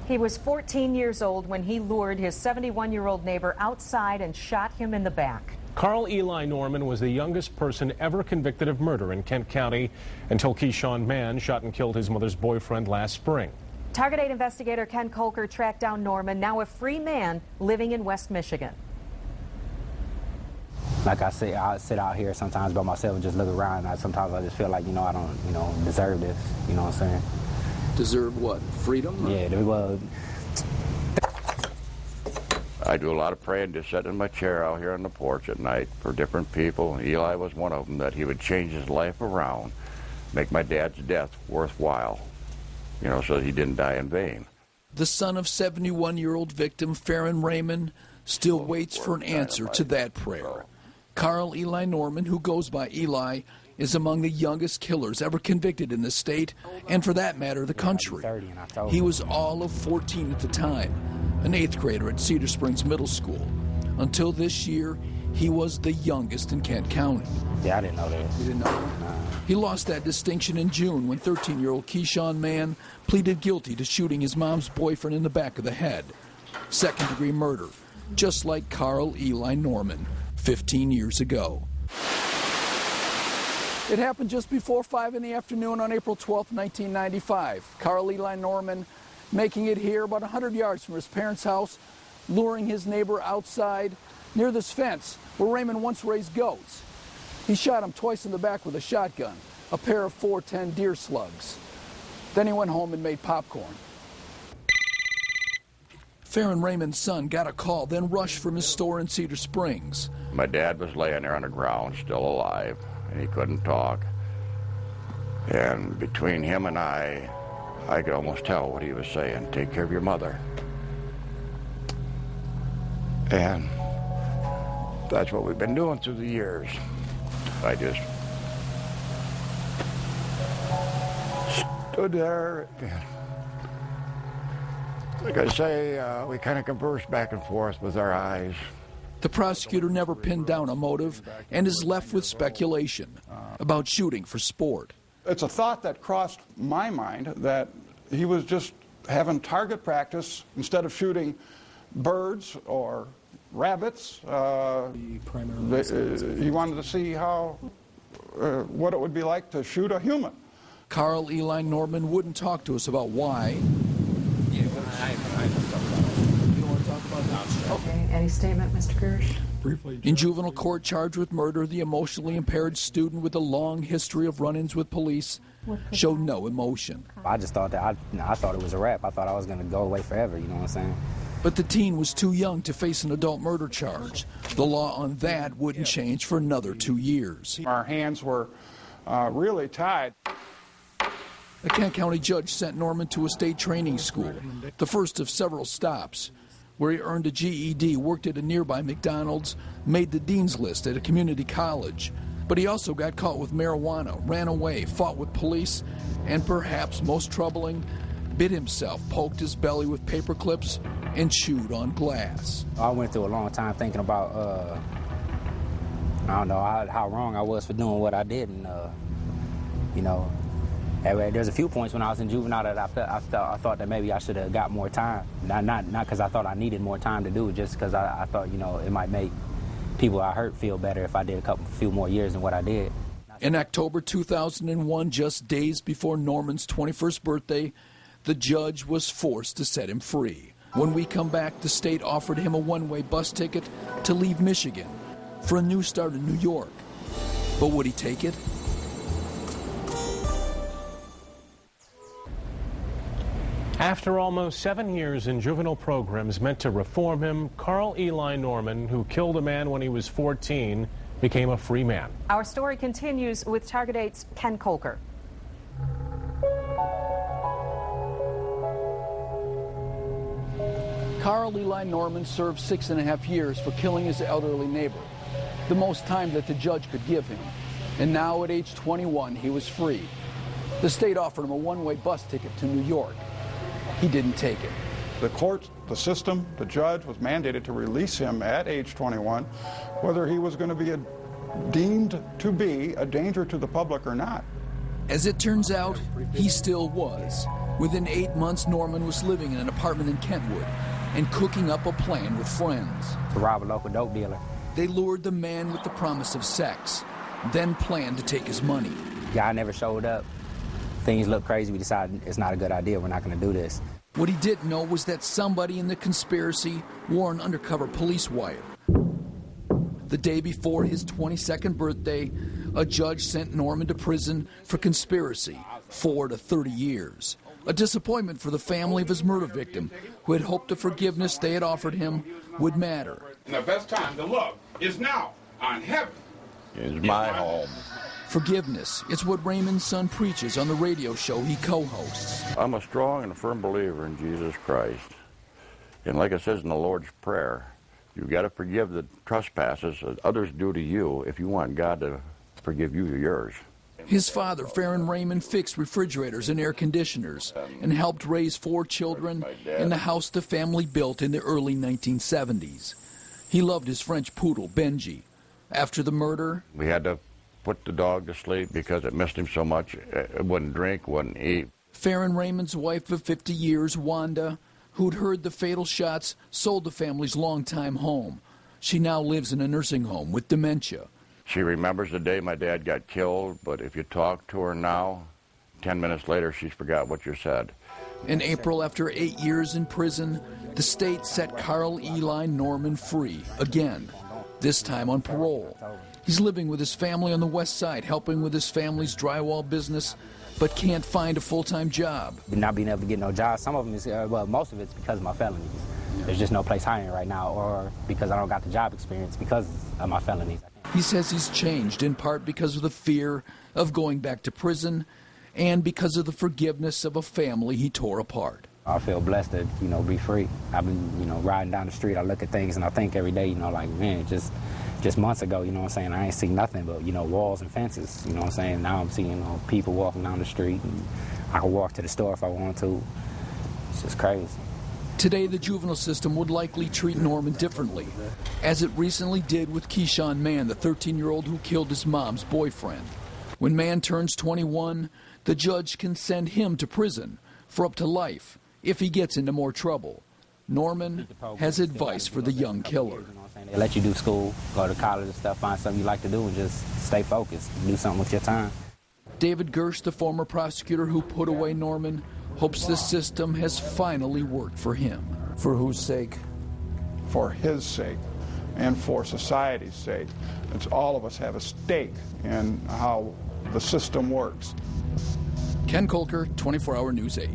He was 14 years old when he lured his 71-year-old neighbor outside and shot him in the back. Carl Eli Norman was the youngest person ever convicted of murder in Kent County until Keyshawn Mann shot and killed his mother's boyfriend last spring. Target 8 investigator Ken Kolker tracked down Norman, now a free man living in West Michigan. Like I say, I sit out here sometimes by myself and just look around, and sometimes I just feel like, I don't, deserve this, you know what I'm saying? Deserve what? Freedom? Yeah, well... I do a lot of praying, just sitting in my chair out here on the porch at night for different people. Eli was one of them, that he would change his life around, make my dad's death worthwhile, so that he didn't die in vain. The son of 71-year-old victim Farron Raymond still waits for an answer to that prayer. Carl Eli Norman, who goes by Eli, is among the youngest killers ever convicted in the state, and for that matter, the country. He was all of 14 at the time, an 8th grader at Cedar Springs Middle School. Until this year, he was the youngest in Kent County. Yeah, I didn't know that. You didn't know that? Nah. He lost that distinction in June when 13-year-old Keyshawn Mann pleaded guilty to shooting his mom's boyfriend in the back of the head. Second-degree murder, just like Carl Eli Norman 15 years ago. It happened just before 5 in the afternoon on April 12, 1995. Carl Eli Norman making it here about 100 yards from his parents' house, luring his neighbor outside near this fence where Raymond once raised goats. He shot him twice in the back with a shotgun, a pair of .410 deer slugs. Then he went home and made popcorn. Farron Raymond's son got a call, then rushed from his store in Cedar Springs. My dad was laying there on the ground, still alive, and he couldn't talk. And between him and I could almost tell what he was saying. Take care of your mother. And that's what we've been doing through the years. I just stood there. Like I say, we kind of conversed back and forth with our eyes. The prosecutor never pinned down a motive and is left with speculation about shooting for sport. It's a thought that crossed my mind that he was just having target practice instead of shooting birds or rabbits. He wanted to see how, what it would be like to shoot a human. Carl Eli Norman wouldn't talk to us about why. You don't want to talk about that? Okay. Any statement, Mr. Gersh? Briefly. In juvenile court charged with murder, the emotionally impaired student with a long history of run-ins with police showed no emotion. I just thought that I thought it was a wrap. I thought I was going to go away forever, you know what I'm saying? But the teen was too young to face an adult murder charge. The law on that wouldn't change for another 2 years. Our hands were really tied. A Kent County judge sent Norman to a state training school, the first of several stops, where he earned a GED, worked at a nearby McDonald's, made the dean's list at a community college. But he also got caught with marijuana, ran away, fought with police, and perhaps most troubling, bit himself, poked his belly with paper clips, and chewed on glass. I went through a long time thinking about, I don't know, how wrong I was for doing what I did, and, there's a few points when I was in juvenile that I thought that maybe I should have got more time. Not because I thought I needed more time to do it, just because I thought, it might make people I hurt feel better if I did a few more years than what I did. In October 2001, just days before Norman's 21st birthday, the judge was forced to set him free. When we come back, the state offered him a one-way bus ticket to leave Michigan for a new start in New York. But would he take it? After almost 7 years in juvenile programs meant to reform him, Carl Eli Norman, who killed a man when he was 14, became a free man. Our story continues with Target 8's Ken Kolker. Carl Eli Norman served 6.5 years for killing his elderly neighbor, the most time that the judge could give him. And now at age 21, he was free. The state offered him a one-way bus ticket to New York. He didn't take it. The court, the system, the judge was mandated to release him at age 21, whether he was going to be deemed to be a danger to the public or not. As it turns out, he still was. Within 8 months, Norman was living in an apartment in Kentwood and cooking up a plan with friends. To rob a local dope dealer. They lured the man with the promise of sex, then planned to take his money. Guy never showed up. Things looked crazy. We decided it's not a good idea. We're not going to do this. What he didn't know was that somebody in the conspiracy wore an undercover police wire. The day before his 22nd birthday, a judge sent Norman to prison for conspiracy, 4 to 30 years. A disappointment for the family of his murder victim, who had hoped the forgiveness they had offered him would matter. And the best time to love is now, on heaven. Is my home. Forgiveness, it's what Raymond's son preaches on the radio show he co-hosts. I'm a strong and firm believer in Jesus Christ. And like it says in the Lord's Prayer, you've got to forgive the trespasses that others do to you if you want God to forgive you yours. His father, Farron Raymond, fixed refrigerators and air conditioners and helped raise 4 children in the house the family built in the early 1970s. He loved his French poodle, Benji. After the murder, We had to put the dog to sleep because it missed him so much. It wouldn't drink, wouldn't eat. Farron Raymond's wife of 50 years, Wanda, who'd heard the fatal shots, sold the family's longtime home. She now lives in a nursing home with dementia. She remembers the day my dad got killed, but if you talk to her now, 10 minutes later, she's forgot what you said. In April, after 8 years in prison, the state set Carl Eli Norman free again, this time on parole. He's living with his family on the west side, helping with his family's drywall business, but can't find a full-time job. Not being able to get no job. Some of them is, well, most of it's because of my felonies. There's just no place hiring right now, or because I don't got the job experience because of my felonies. He says he's changed in part because of the fear of going back to prison and because of the forgiveness of a family he tore apart. I feel blessed to, be free. I've been, riding down the street, I look at things and I think every day, like, man, just months ago, I ain't seen nothing but, walls and fences, Now I'm seeing, people walking down the street and I can walk to the store if I want to. It's just crazy. Today, the juvenile system would likely treat Norman differently, as it recently did with Keyshawn Mann, the 13-year-old who killed his mom's boyfriend. When Mann turns 21, the judge can send him to prison for up to life if he gets into more trouble. Norman has advice for the young killer. They let you do school, go to college and stuff, find something you like to do and just stay focused, do something with your time. David Gersh, the former prosecutor who put away Norman, hopes the system has finally worked for him. For whose sake? For his sake and for society's sake. It's all of us have a stake in how the system works. Ken Kolker, 24 Hour News 8.